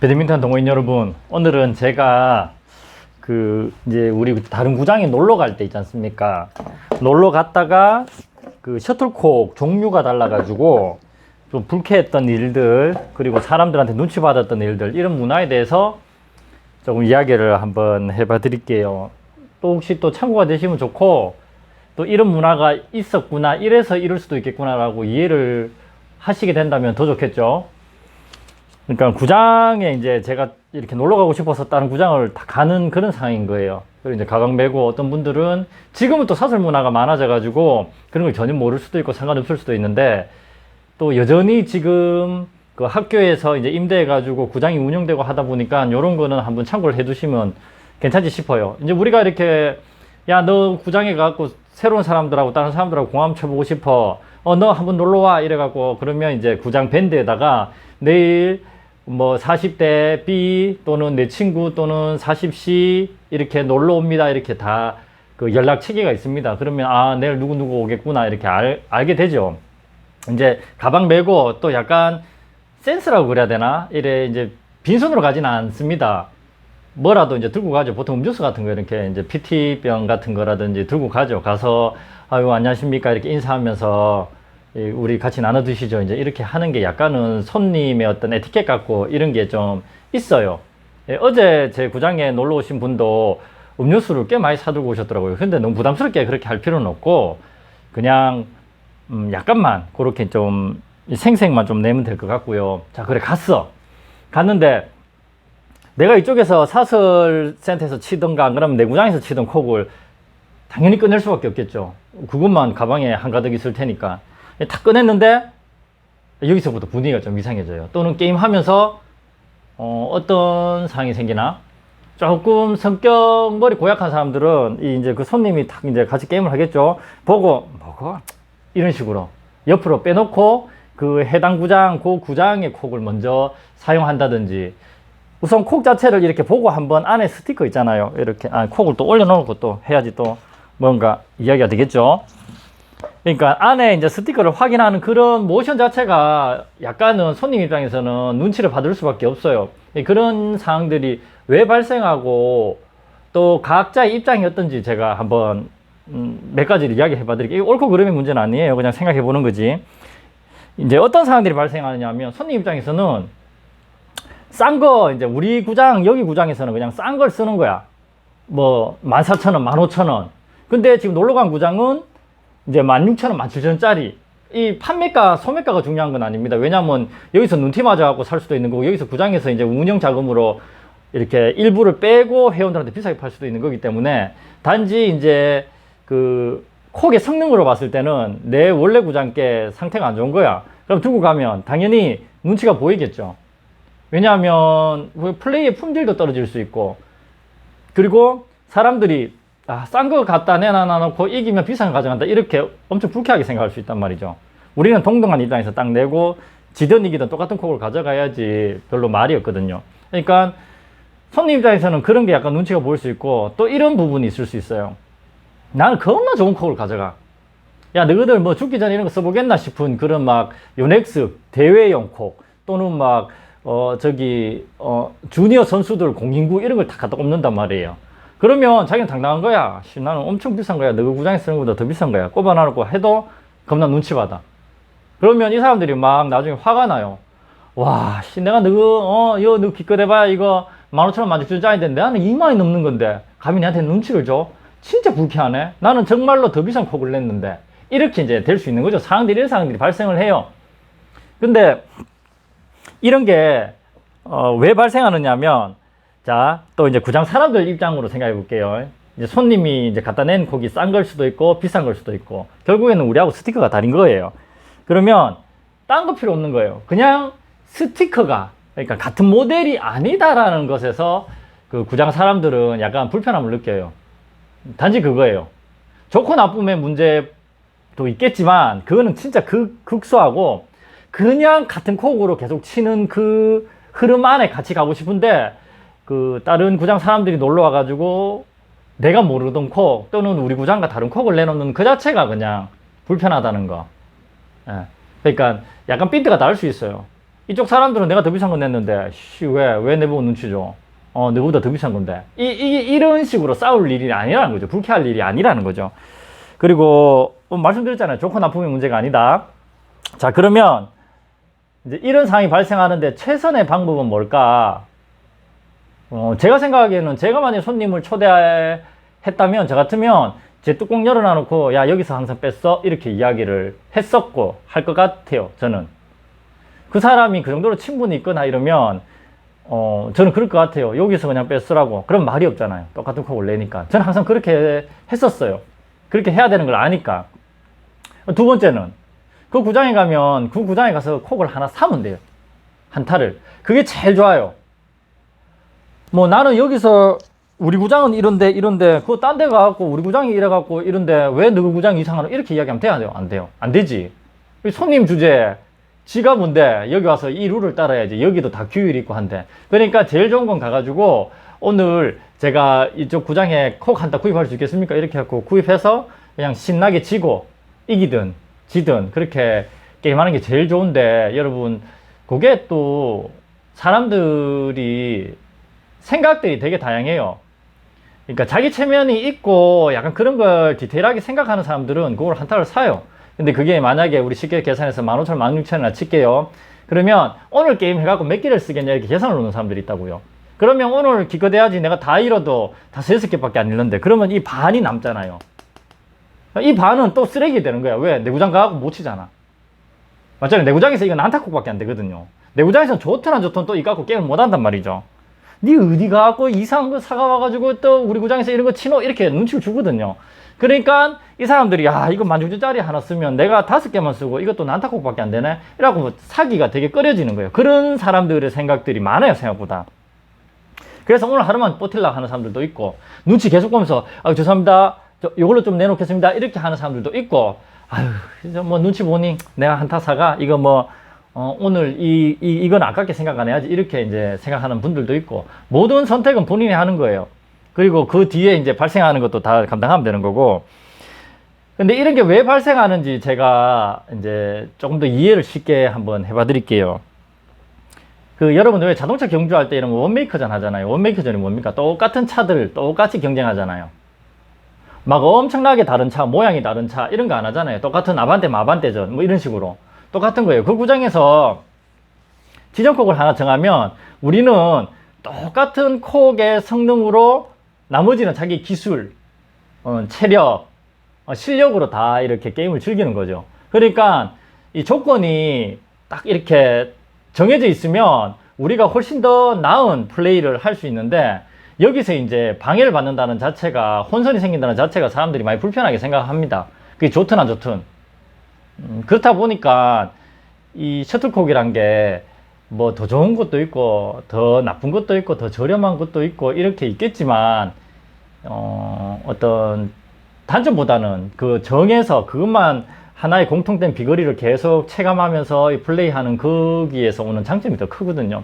배드민턴 동호인 여러분, 오늘은 제가 이제 우리 다른 구장에 놀러 갈 때 있지 않습니까? 놀러 갔다가 셔틀콕 종류가 달라가지고 좀 불쾌했던 일들, 그리고 사람들한테 눈치 받았던 일들, 이런 문화에 대해서 조금 이야기를 한번 해봐 드릴게요. 또 혹시 또 참고가 되시면 좋고, 또 이런 문화가 있었구나, 이래서 이럴 수도 있겠구나라고 이해를 하시게 된다면 더 좋겠죠. 그러니까 구장에 이제 제가 이렇게 놀러 가고 싶어서 다른 구장을 다 가는 그런 상황인 거예요. 그리고 이제 가방 메고 어떤 분들은 지금은 또 사설 문화가 많아져 가지고 그런 걸 전혀 모를 수도 있고 상관없을 수도 있는데, 또 여전히 지금 그 학교에서 이제 임대해 가지고 구장이 운영되고 하다 보니까 이런 거는 한번 참고를 해 두시면 괜찮지 싶어요. 이제 우리가 이렇게, 야, 너 구장에 가고 새로운 사람들하고 다른 사람들하고 공함 쳐보고 싶어, 너 한번 놀러 와, 이래 갖고 그러면 이제 구장 밴드에다가 내일 뭐 40대 B 또는 내 친구 또는 40C 이렇게 놀러 옵니다, 이렇게 다 그 연락 체계가 있습니다. 그러면 내일 누구누구 오겠구나, 이렇게 알게 되죠. 이제 가방 메고 또 약간 센스라고 그래야 되나, 이래 이제 빈손으로 가지는 않습니다. 뭐라도 이제 들고 가죠. 보통 음료수 같은 거, 이렇게 이제 PT병 같은 거라든지 들고 가죠. 가서 아유 안녕하십니까 이렇게 인사하면서 우리 같이 나눠 드시죠, 이제 이렇게 하는 게 약간은 손님의 어떤 에티켓 같고 이런 게 좀 있어요. 어제 제 구장에 놀러 오신 분도 음료수를 꽤 많이 사들고 오셨더라고요. 근데 너무 부담스럽게 그렇게 할 필요는 없고, 그냥 약간만 그렇게 좀 생색만 좀 내면 될 것 같고요. 자, 그래 갔는데 내가 이쪽에서 사설센터에서 치던가 그러면 내 구장에서 치던 콕을 당연히 꺼낼 수밖에 없겠죠. 그것만 가방에 한가득 있을 테니까. 탁 꺼냈는데 여기서부터 분위기가 좀 이상해져요. 또는 게임하면서 어떤 상황이 생기나, 조금 성격 머리 고약한 사람들은 이제 그 손님이 탁 이제 같이 게임을 하겠죠. 보고 뭐고 이런 식으로 옆으로 빼놓고 그 해당 구장, 그 구장의 콕을 먼저 사용한다든지, 우선 콕 자체를 이렇게 보고 한번 안에 스티커 있잖아요. 이렇게 콕을 또 올려놓고 또 해야지 또 뭔가 이야기가 되겠죠. 그러니까 안에 이제 스티커를 확인하는 그런 모션 자체가 약간은 손님 입장에서는 눈치를 받을 수밖에 없어요. 그런 상황들이 왜 발생하고 또 각자의 입장이 어떤지 제가 한번 몇 가지를 이야기해 봐 드릴게요. 옳고 그름의 문제는 아니에요. 그냥 생각해 보는 거지. 이제 어떤 상황들이 발생하느냐 하면, 손님 입장에서는 싼 거, 이제 우리 구장, 여기 구장에서는 그냥 싼 걸 쓰는 거야. 뭐 14,000원, 15,000원. 근데 지금 놀러 간 구장은 이제 16,000원, 17,000원짜리. 이 판매가, 소매가가 중요한 건 아닙니다. 왜냐면 여기서 눈티 맞아갖고 살 수도 있는 거고, 여기서 구장에서 이제 운영 자금으로 이렇게 일부를 빼고 회원들한테 비싸게 팔 수도 있는 거기 때문에, 단지 이제 그 콕의 성능으로 봤을 때는 내 원래 구장께 상태가 안 좋은 거야. 그럼 두고 가면 당연히 눈치가 보이겠죠. 왜냐하면 플레이의 품질도 떨어질 수 있고, 그리고 사람들이 싼 거 갖다 내놔놓고 이기면 비싼 거 가져간다, 이렇게 엄청 불쾌하게 생각할 수 있단 말이죠. 우리는 동등한 입장에서 딱 내고 지든 이기든 똑같은 콕을 가져가야지 별로 말이 없거든요. 그러니까 손님 입장에서는 그런 게 약간 눈치가 보일 수 있고, 또 이런 부분이 있을 수 있어요. 나는 겁나 좋은 콕을 가져가. 야, 너희들 뭐 죽기 전에 이런 거 써보겠나 싶은 그런 막 요넥스 대회용 콕, 또는 막 주니어 선수들 공인구 이런 걸 다 갖다 꼽는단 말이에요. 그러면 자기는 당당한 거야. 나는 엄청 비싼 거야. 너희 구장에 쓰는 것보다 더 비싼 거야. 꼽아놔놓고 해도 겁나 눈치 받아. 그러면 이 사람들이 막 나중에 화가 나요. 와, 내가 너 기껏 이거 15,000원, 16,000원짜리인데 나는 2만원이 넘는 건데 감히 나한테 눈치를 줘? 진짜 불쾌하네. 나는 정말로 더 비싼 콕을 냈는데. 이렇게 이제 될 수 있는 거죠. 이런 상황들이 발생을 해요. 근데 이런 게 왜 발생하느냐 하면, 자, 또 이제 구장 사람들 입장으로 생각해 볼게요. 이제 손님이 이제 갖다 낸 콕이 싼 걸 수도 있고 비싼 걸 수도 있고, 결국에는 우리하고 스티커가 다른 거예요. 그러면 딴 거 필요 없는 거예요. 그냥 스티커가, 그러니까 같은 모델이 아니다라는 것에서 그 구장 사람들은 약간 불편함을 느껴요. 단지 그거예요. 좋고 나쁨의 문제도 있겠지만 그거는 진짜 극소하고, 그냥 같은 콕으로 계속 치는 그 흐름 안에 같이 가고 싶은데, 그 다른 구장 사람들이 놀러 와가지고 내가 모르던 콕 또는 우리 구장과 다른 콕을 내놓는 그 자체가 그냥 불편하다는 거. 그러니까 약간 핀트가 다를 수 있어요. 이쪽 사람들은 내가 더 비싼 거 냈는데, 왜 내보고 눈치 줘? 내보다 더 비싼 건데. 이런 식으로 싸울 일이 아니라는 거죠. 불쾌할 일이 아니라는 거죠. 그리고, 말씀드렸잖아요. 좋고 나쁨의 문제가 아니다. 자, 그러면, 이제 이런 상황이 발생하는데 최선의 방법은 뭘까? 제가 생각하기에는 제가 만약에 손님을 초대했다면, 저 같으면 제 뚜껑 열어놔놓고, 야, 여기서 항상 뺐어? 이렇게 이야기를 했었고, 할 것 같아요, 저는. 그 사람이 그 정도로 친분이 있거나 이러면, 저는 그럴 것 같아요. 여기서 그냥 뺐으라고. 그럼 말이 없잖아요. 똑같은 콕을 내니까. 저는 항상 그렇게 했었어요. 그렇게 해야 되는 걸 아니까. 두 번째는, 그 구장에 가면, 그 구장에 가서 콕을 하나 사면 돼요. 한 타를. 그게 제일 좋아요. 뭐 나는 여기서 우리 구장은 이런데 그거 딴 데 가갖고 우리 구장이 이래갖고 이런데 왜 너희 구장이 이상하노? 이렇게 이야기하면 돼요? 안 돼요? 안 되지. 손님 주제 지가 뭔데 여기 와서 이 룰을 따라야지. 여기도 다 규율이 있고 한데. 그러니까 제일 좋은 건 가가지고 오늘 제가 이쪽 구장에 콕 한 타 구입할 수 있겠습니까? 이렇게 해갖고 구입해서 그냥 신나게 지고 이기든 지든 그렇게 게임하는 게 제일 좋은데, 여러분 그게 또 사람들이 생각들이 되게 다양해요. 그러니까 자기 체면이 있고 약간 그런 걸 디테일하게 생각하는 사람들은 그걸 한 타를 사요. 근데 그게 만약에 우리 쉽게 계산해서 15,000원, 16,000원이나 칠게요. 그러면 오늘 게임 해갖고 몇 개를 쓰겠냐 이렇게 계산을 놓는 사람들이 있다고요. 그러면 오늘 기껏해야지 내가 다 잃어도 다 6개밖에 안 잃는데, 그러면 이 반이 남잖아요. 이 반은 또 쓰레기 되는 거야. 왜? 내 구장 가갖고 못 치잖아. 맞잖아요. 내 구장에서 이건 안타콕밖에 안 되거든요. 내 구장에서는 좋든 안 좋든 또 이거 갖고 게임을 못 한단 말이죠. 니 어디 가갖고 이상한 거 사가와가지고 또 우리 구장에서 이런 거 치노? 이렇게 눈치를 주거든요. 그러니까 이 사람들이, 야, 이거 16,000원짜리 하나 쓰면 내가 5개만 쓰고 이것도 난타콕밖에 안 되네? 이라고 뭐 사기가 되게 꺼려지는 거예요. 그런 사람들의 생각들이 많아요, 생각보다. 그래서 오늘 하루만 버틸라고 하는 사람들도 있고, 눈치 계속 보면서, 죄송합니다. 요걸로 좀 내놓겠습니다. 이렇게 하는 사람들도 있고, 뭐 눈치 보니 내가 한타 사가? 이거 뭐, 오늘 이건 아깝게 생각 안 해야지. 이렇게 이제 생각하는 분들도 있고, 모든 선택은 본인이 하는 거예요. 그리고 그 뒤에 이제 발생하는 것도 다 감당하면 되는 거고. 근데 이런 게 왜 발생하는지 제가 이제 조금 더 이해를 쉽게 한번 해봐 드릴게요. 여러분들 왜 자동차 경주할 때 이런 원메이커전 하잖아요. 원메이커전이 뭡니까? 똑같은 차들 똑같이 경쟁하잖아요. 막 엄청나게 다른 차, 모양이 다른 차, 이런 거 안 하잖아요. 똑같은 아반떼, 마반떼전, 뭐 이런 식으로. 똑같은 거예요. 그 구장에서 지정콕을 하나 정하면 우리는 똑같은 콕의 성능으로 나머지는 자기 기술, 체력, 실력으로 다 이렇게 게임을 즐기는 거죠. 그러니까 이 조건이 딱 이렇게 정해져 있으면 우리가 훨씬 더 나은 플레이를 할 수 있는데, 여기서 이제 방해를 받는다는 자체가, 혼선이 생긴다는 자체가 사람들이 많이 불편하게 생각합니다. 그게 좋든 안 좋든. 그렇다 보니까 이 셔틀콕이란 게 뭐 더 좋은 것도 있고 더 나쁜 것도 있고 더 저렴한 것도 있고 이렇게 있겠지만, 어떤 단점보다는 그 정해서 그것만 하나의 공통된 비거리를 계속 체감하면서 플레이하는 거기에서 오는 장점이 더 크거든요.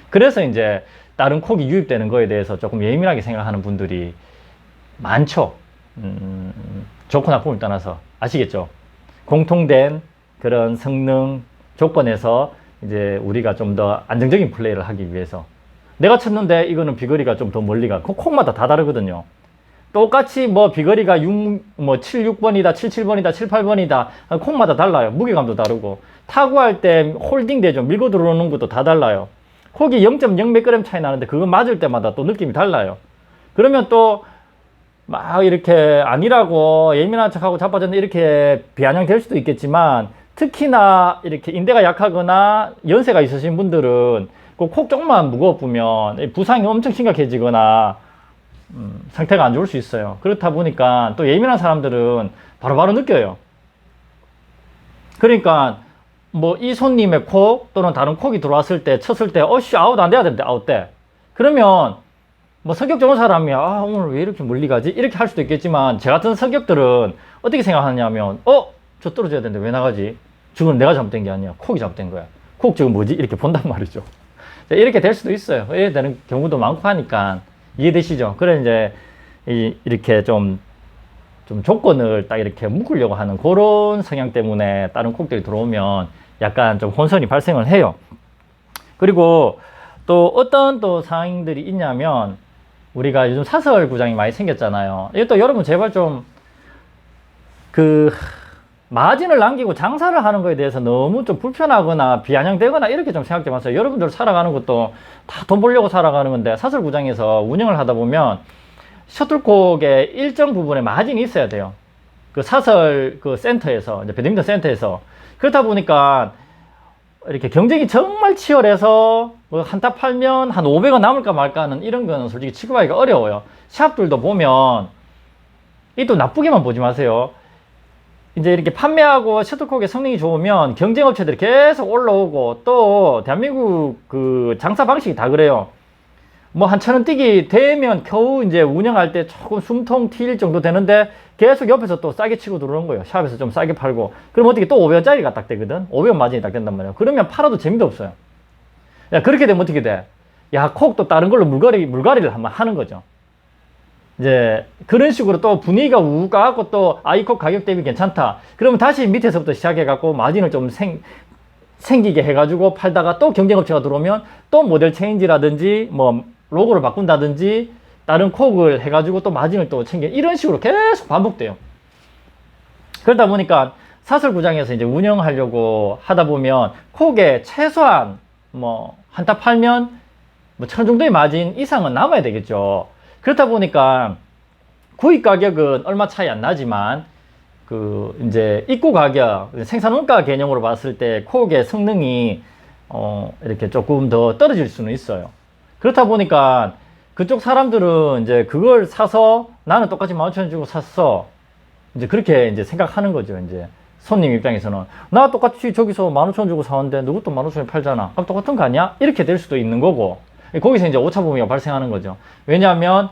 그래서 이제 다른 콕이 유입되는 거에 대해서 조금 예민하게 생각하는 분들이 많죠. 좋고 나쁨을 떠나서. 아시겠죠? 공통된 그런 성능 조건에서 이제 우리가 좀 더 안정적인 플레이를 하기 위해서. 내가 쳤는데 이거는 비거리가 좀 더 멀리 가. 콕마다 다 다르거든요. 똑같이 뭐 비거리가 7, 6번이다, 7, 7번이다, 7, 8번이다. 콕마다 달라요. 무게감도 다르고. 타구할 때 홀딩 되죠. 밀고 들어오는 것도 다 달라요. 콕이 0.0 몇 그램 차이 나는데 그거 맞을 때마다 또 느낌이 달라요. 그러면 또 막 이렇게 아니라고 예민한 척하고 자빠졌는데 이렇게 비아냥될 수도 있겠지만, 특히나 이렇게 인대가 약하거나 연세가 있으신 분들은 콕 조금만 무거워보면 부상이 엄청 심각해지거나 상태가 안 좋을 수 있어요. 그렇다 보니까 또 예민한 사람들은 바로바로 느껴요. 그러니까 뭐 이 손님의 콕 또는 다른 콕이 들어왔을 때 쳤을 때 아웃 안 돼야 되는데 아웃 돼. 그러면 뭐 성격 좋은 사람이 오늘 왜 이렇게 멀리 가지? 이렇게 할 수도 있겠지만, 제 같은 성격들은 어떻게 생각하냐면 저 떨어져야 되는데 왜 나가지? 지금 내가 잘못된 게 아니야. 콕이 잘못된 거야. 콕 지금 뭐지? 이렇게 본단 말이죠. 이렇게 될 수도 있어요. 이렇게 되는 경우도 많고 하니까 이해되시죠? 그래 이제 이렇게 좀 조건을 딱 이렇게 묶으려고 하는 그런 성향 때문에 다른 콕들이 들어오면 약간 좀 혼선이 발생을 해요. 그리고 또 어떤 또 상황들이 있냐면, 우리가 요즘 사설 구장이 많이 생겼잖아요. 이것도 여러분 제발 좀 마진을 남기고 장사를 하는 거에 대해서 너무 좀 불편하거나 비아냥되거나 이렇게 좀 생각해 마세요. 여러분들 살아가는 것도 다 돈 벌려고 살아가는 건데, 사설 구장에서 운영을 하다 보면 셔틀콕의 일정 부분에 마진이 있어야 돼요. 그 사설 그 센터에서, 이제 배드민턴 센터에서. 그렇다 보니까 이렇게 경쟁이 정말 치열해서 뭐 한타 팔면 한 500원 남을까 말까 하는 이런 거는 솔직히 취급하기가 어려워요. 샵들도 보면, 이 또 나쁘게만 보지 마세요. 이제 이렇게 판매하고 셔틀콕의 성능이 좋으면 경쟁업체들이 계속 올라오고, 또 대한민국 그 장사 방식이 다 그래요. 뭐 한 1,000원 뛰기 되면 겨우 이제 운영할 때 조금 숨통 튑 정도 되는데, 계속 옆에서 또 싸게 치고 들어오는 거예요. 샵에서 좀 싸게 팔고. 그럼 어떻게 또 500원짜리가 딱 되거든. 500원 마진이 딱 된단 말이에요. 그러면 팔아도 재미도 없어요. 야, 그렇게 되면 어떻게 돼? 야, 콕 또 다른 걸로 물갈이를 한번 하는 거죠. 이제 그런 식으로 또 분위기가 우욱 가고, 또 아이콕 가격 대비 괜찮다. 그러면 다시 밑에서부터 시작해갖고 마진을 좀 생기게 해가지고 팔다가, 또 경쟁업체가 들어오면 또 모델 체인지라든지 뭐 로고를 바꾼다든지 다른 콕을 해가지고 또 마진을 또 챙겨, 이런 식으로 계속 반복돼요. 그러다 보니까 사설 구장에서 이제 운영하려고 하다 보면 콕에 최소한 뭐 한타 팔면 뭐 1,000원 정도의 마진 이상은 남아야 되겠죠. 그렇다 보니까 구입 가격은 얼마 차이 안 나지만, 그 이제 입고 가격, 생산원가 개념으로 봤을 때 콕의 성능이 이렇게 조금 더 떨어질 수는 있어요. 그렇다 보니까 그쪽 사람들은 이제 그걸 사서, 나는 똑같이 15,000원 주고 샀어, 이제 그렇게 이제 생각하는 거죠. 이제 손님 입장에서는 나 똑같이 저기서 15,000원 주고 사왔는데 누구 또 15,000원에 팔잖아. 그럼 똑같은 거 아니야? 이렇게 될 수도 있는 거고, 거기서 이제 오차범위가 발생하는 거죠. 왜냐하면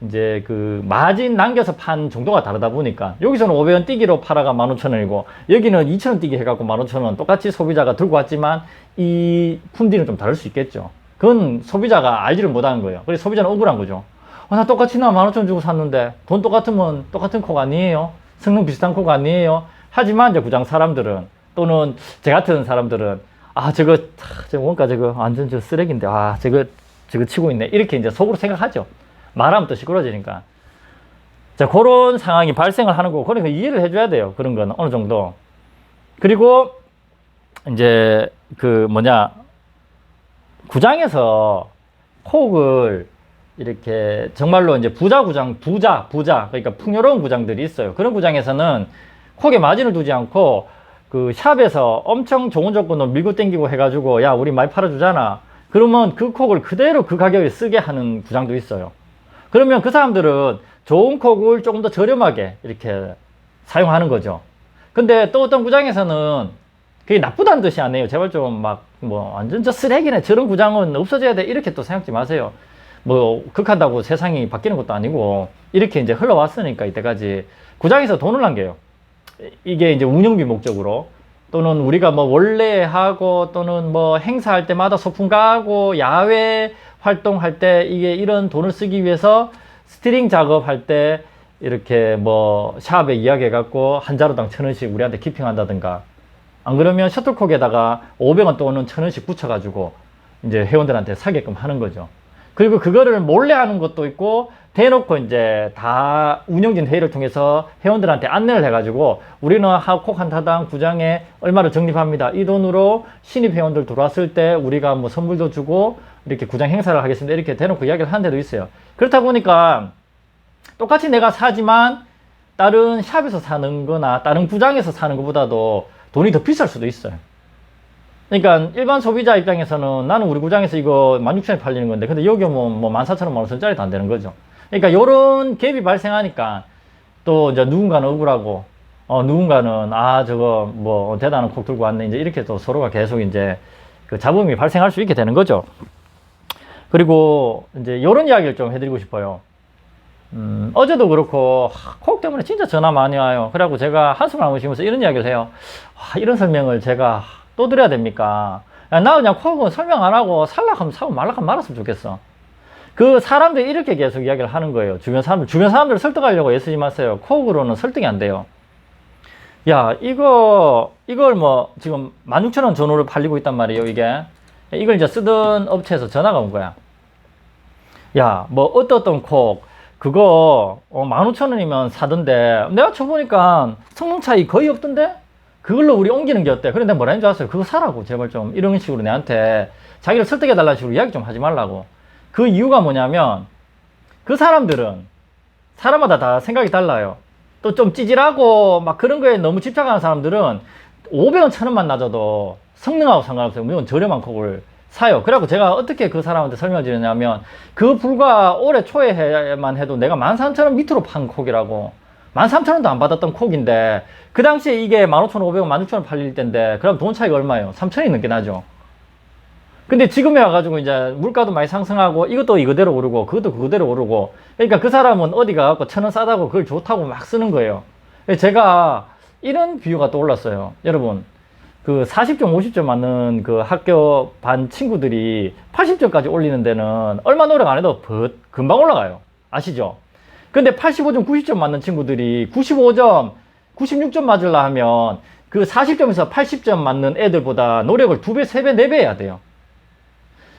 이제 그 마진 남겨서 판 정도가 다르다 보니까, 여기서는 500원 뛰기로 팔아가 15,000원이고, 여기는 2,000원 뛰기 해갖고 15,000원, 똑같이 소비자가 들고 왔지만 이 품질은 좀 다를 수 있겠죠. 그건 소비자가 알지를 못하는 거예요. 그래서 소비자는 억울한 거죠. 나 똑같이 나 15,000원 주고 샀는데 돈 똑같으면 똑같은 콕 아니에요? 성능 비슷한 콕 아니에요? 하지만 이제 구장 사람들은, 또는 제 같은 사람들은, 저거 원가 저거 완전 저 쓰레기인데, 저거 치고 있네, 이렇게 이제 속으로 생각하죠. 말하면 또 시끄러지니까. 자, 그런 상황이 발생을 하는 거고, 그러니까 이해를 해줘야 돼요. 그런 거는 어느 정도. 그리고 이제 구장에서 콕을 이렇게 정말로 이제 부자, 그러니까 풍요로운 구장들이 있어요. 그런 구장에서는 콕에 마진을 두지 않고 그 샵에서 엄청 좋은 조건으로 밀고 땡기고 해가지고, 야, 우리 많이 팔아주잖아. 그러면 그 콕을 그대로 그 가격에 쓰게 하는 구장도 있어요. 그러면 그 사람들은 좋은 콕을 조금 더 저렴하게 이렇게 사용하는 거죠. 근데 또 어떤 구장에서는 그게 나쁘다는 뜻이 아니에요. 제발 좀 완전 저 쓰레기네, 저런 구장은 없어져야 돼, 이렇게 또 생각지 마세요. 뭐 극한다고 세상이 바뀌는 것도 아니고, 이렇게 이제 흘러왔으니까 이때까지 구장에서 돈을 남겨요. 이게 이제 운영비 목적으로, 또는 우리가 뭐 원래 하고, 또는 뭐 행사할 때마다 소풍 가고 야외 활동할 때 이게 이런 돈을 쓰기 위해서 스티링 작업할 때 이렇게 뭐 샵에 이야기해 갖고 한 자루당 1,000원씩 우리한테 기핑한다든가, 안 그러면 셔틀콕에다가 500원 또는 1,000원씩 붙여가지고 이제 회원들한테 사게끔 하는 거죠. 그리고 그거를 몰래 하는 것도 있고, 대놓고 이제 다 운영진 회의를 통해서 회원들한테 안내를 해가지고, 우리는 콕 한타당 구장에 얼마를 적립합니다. 이 돈으로 신입 회원들 들어왔을 때 우리가 뭐 선물도 주고 이렇게 구장 행사를 하겠습니다. 이렇게 대놓고 이야기를 하는 데도 있어요. 그렇다 보니까 똑같이 내가 사지만 다른 샵에서 사는 거나 다른 구장에서 사는 것보다도 돈이 더 비쌀 수도 있어요. 그러니까 일반 소비자 입장에서는 나는 우리 구장에서 이거 16,000원에 팔리는 건데, 근데 여기 오면 뭐 14,000원, 15,000원짜리도 안 되는 거죠. 그러니까 요런 갭이 발생하니까 또 이제 누군가는 억울하고, 누군가는 저거 뭐 대단한 콕 들고 왔네, 이제 이렇게 또 서로가 계속 이제 그 잡음이 발생할 수 있게 되는 거죠. 그리고 이제 요런 이야기를 좀 해드리고 싶어요. 어제도 그렇고 콕 때문에 진짜 전화 많이 와요. 그래갖고 제가 한숨을 안 쉬면서 이런 이야기를 해요. 이런 설명을 제가 또 드려야 됩니까? 야, 나 그냥 콕은 설명 안 하고 살락하면 사고 말락하면 말았으면 좋겠어. 그 사람들이 이렇게 계속 이야기를 하는 거예요. 주변 사람들 설득하려고 애쓰지 마세요. 콕으로는 설득이 안 돼요. 야, 이걸 뭐 지금 16,000원 전후로 팔리고 있단 말이에요, 이게. 이걸 이제 쓰던 업체에서 전화가 온 거야. 야, 뭐 어떤 콕 그거 15,000원이면 사던데 내가 쳐보니까 성능 차이 거의 없던데? 그걸로 우리 옮기는 게 어때? 그래 내가 뭐라 했는 줄 알았어요? 그거 사라고 제발 좀 이런 식으로 내한테 자기를 설득해달라는 식으로 이야기 좀 하지 말라고. 그 이유가 뭐냐면 그 사람들은 사람마다 다 생각이 달라요. 또 좀 찌질하고 막 그런 거에 너무 집착하는 사람들은 500원, 1000원만 낮아도 성능하고 상관없어요. 물론 저렴한 콕을 사요. 그래갖고 제가 어떻게 그 사람한테 설명을 드렸냐면 그 불과 올해 초에만 해도 내가 13,000원 밑으로 판 콕이라고 13,000원도 안 받았던 콕인데 그 당시에 이게 15,500원, 16,000원 팔릴 때인데 그럼 돈 차이가 얼마예요? 3,000원이 넘게 나죠. 근데 지금에 와가지고 이제 물가도 많이 상승하고 이것도 이거대로 오르고 그것도 그거대로 오르고 그러니까 그 사람은 어디 가갖고 1,000원 싸다고 그걸 좋다고 막 쓰는 거예요. 제가 이런 비유가 떠올랐어요. 여러분 그 40점 50점 맞는 그 학교 반 친구들이 80점까지 올리는 데는 얼마 노력 안 해도 금방 올라가요. 아시죠? 근데 85점 90점 맞는 친구들이 95점 96점 맞으려 하면 그 40점에서 80점 맞는 애들보다 노력을 2배 3배 4배 해야 돼요.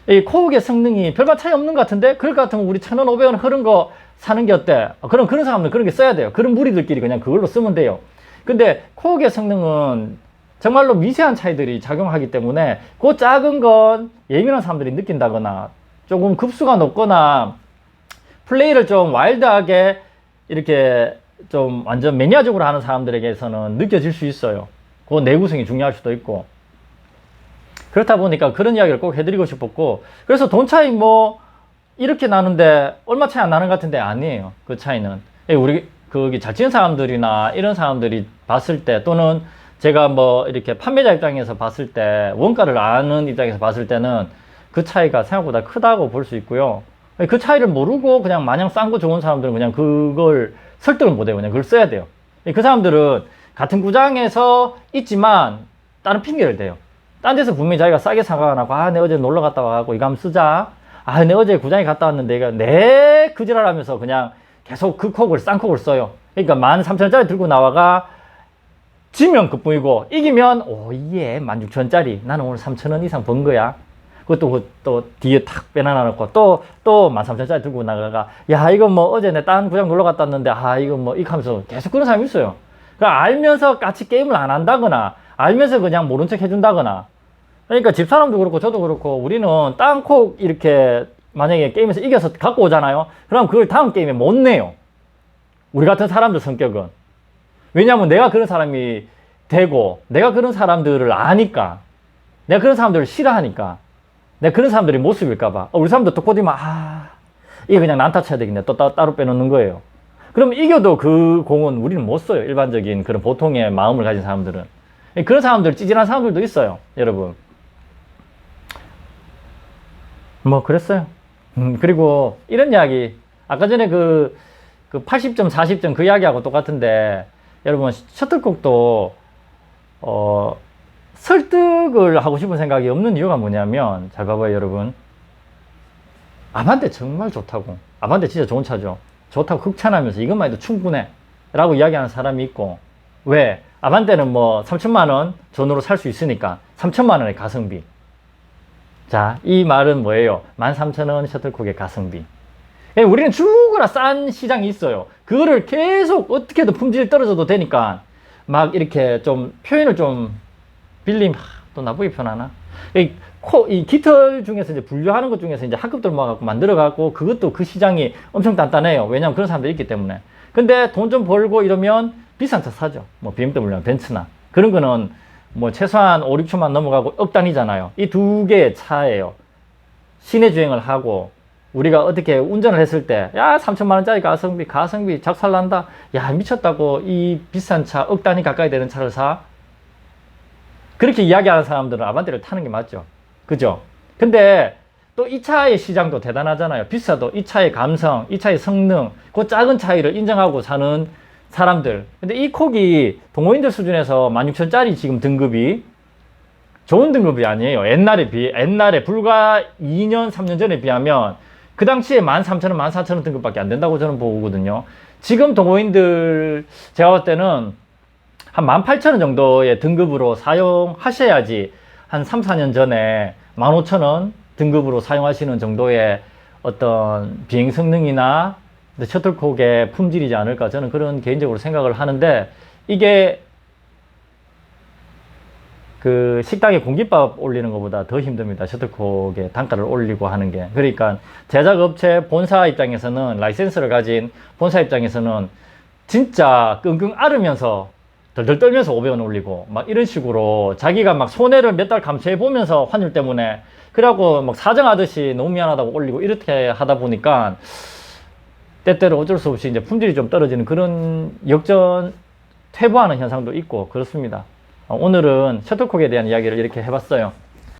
이 코옥의 성능이 별반 차이 없는 것 같은데 그럴 것 같으면 우리 1,000원 500원 흐른 거 사는 게 어때? 그럼 그런 사람들 그런 게 써야 돼요. 그런 무리들끼리 그냥 그걸로 쓰면 돼요. 근데 코옥의 성능은 정말로 미세한 차이들이 작용하기 때문에 그 작은 건 예민한 사람들이 느낀다거나 조금 급수가 높거나 플레이를 좀 와일드하게 이렇게 좀 완전 매니아적으로 하는 사람들에게서는 느껴질 수 있어요. 그 내구성이 중요할 수도 있고 그렇다 보니까 그런 이야기를 꼭 해드리고 싶었고 그래서 돈 차이 뭐 이렇게 나는데 얼마 차이 안 나는 것 같은데 아니에요. 그 차이는 우리 거기 잘 치는 사람들이나 이런 사람들이 봤을 때 또는 제가 뭐 이렇게 판매자 입장에서 봤을 때 원가를 아는 입장에서 봤을 때는 그 차이가 생각보다 크다고 볼 수 있고요. 그 차이를 모르고 그냥 마냥 싼 거 좋은 사람들은 그냥 그걸 설득을 못해요. 그냥 그걸 써야 돼요. 그 사람들은 같은 구장에서 있지만 다른 핑계를 대요. 딴 데서 분명히 자기가 싸게 사가고 내 어제 놀러 갔다 와갖고 이거 한번 쓰자. 내 어제 구장에 갔다 왔는데 이거 그 지랄하면서 그냥 계속 그 콕을 싼 콕을 써요. 그러니까 13,000원짜리 들고 나와가 지면 그뿐이고 이기면 오예 16,000원짜리 나는 오늘 3,000원 이상 번 거야. 그것도 또 뒤에 탁 빼놔 놓고 또 13,000원짜리 들고 나가가 야 이거 뭐 어제 내 딴 구장 놀러 갔다 왔는데 이거 뭐 이거 하면서 계속 그런 사람이 있어요. 그러니까 알면서 같이 게임을 안 한다거나 알면서 그냥 모른 척 해준다거나 그러니까 집사람도 그렇고 저도 그렇고 우리는 딴 콕 이렇게 만약에 게임에서 이겨서 갖고 오잖아요. 그럼 그걸 다음 게임에 못 내요. 우리 같은 사람들 성격은. 왜냐하면 내가 그런 사람이 되고 내가 그런 사람들을 아니까 내가 그런 사람들을 싫어하니까 내가 그런 사람들의 모습일까봐 우리 사람들 독고디면 이게 그냥 난타 쳐야 되겠네 또 따로 빼놓는 거예요. 그럼 이겨도 그 공은 우리는 못 써요. 일반적인 그런 보통의 마음을 가진 사람들은. 그런 사람들 찌질한 사람들도 있어요. 여러분 뭐 그랬어요. 그리고 이런 이야기 아까 전에 그 80점 40점 그 이야기하고 똑같은데 여러분 셔틀콕도 설득을 하고 싶은 생각이 없는 이유가 뭐냐면 잘 봐봐요 여러분. 아반떼 정말 좋다고 아반떼 진짜 좋은 차죠. 좋다고 극찬하면서 이것만 해도 충분해 라고 이야기하는 사람이 있고 왜? 아반떼는 뭐 3천만원 전후로 살 수 있으니까 3천만원의 가성비. 자, 이 말은 뭐예요? 13,000원 셔틀콕의 가성비. 우리는 죽으나 싼 시장이 있어요. 그거를 계속 어떻게든 품질 떨어져도 되니까 막 이렇게 좀 표현을 좀 빌림 또 나쁘게 표현하나? 이 깃털 중에서 이제 분류하는 것 중에서 이제 한급들 모아갖고 만들어갖고 그것도 그 시장이 엄청 단단해요. 왜냐면 그런 사람들이 있기 때문에. 근데 돈 좀 벌고 이러면 비싼 차 사죠. 뭐 BMW나 벤츠나. 그런 거는 뭐 최소한 5, 6천만 넘어가고 억 단위잖아요. 이 두 개의 차예요. 시내 주행을 하고 우리가 어떻게 운전을 했을 때 야 3천만 원짜리 가성비 작살난다. 야 미쳤다고 이 비싼 차 억 단위 가까이 되는 차를 사? 그렇게 이야기하는 사람들은 아반떼를 타는 게 맞죠. 그죠? 근데 또 이 차의 시장도 대단하잖아요. 비싸도 이 차의 감성, 이 차의 성능, 그 작은 차이를 인정하고 사는 사람들. 근데 이 콕이 동호인들 수준에서 16,000원짜리 지금 등급이 좋은 등급이 아니에요. 옛날에 불과 2년, 3년 전에 비하면 그 당시에 13,000원, 14,000원 등급밖에 안 된다고 저는 보거든요. 지금 동호인들 제가 봤을 때는 한 18,000원 정도의 등급으로 사용하셔야지 한 3, 4년 전에 15,000원 등급으로 사용하시는 정도의 어떤 비행 성능이나 셔틀콕의 품질이지 않을까 저는 그런 개인적으로 생각을 하는데, 이게 그 식당에 공깃밥 올리는 것보다 더 힘듭니다. 셔틀콕의 단가를 올리고 하는 게. 그러니까 제작업체 본사 입장에서는, 라이센스를 가진 본사 입장에서는 진짜 끙끙 앓으면서 덜덜 떨면서 500원 올리고 막 이런 식으로 자기가 막 손해를 몇 달 감수해 보면서 환율 때문에 그러고 막 사정하듯이 너무 미안하다고 올리고 이렇게 하다 보니까 때때로 어쩔 수 없이 이제 품질이 좀 떨어지는 그런 역전 퇴보하는 현상도 있고 그렇습니다. 오늘은 셔틀콕에 대한 이야기를 이렇게 해봤어요.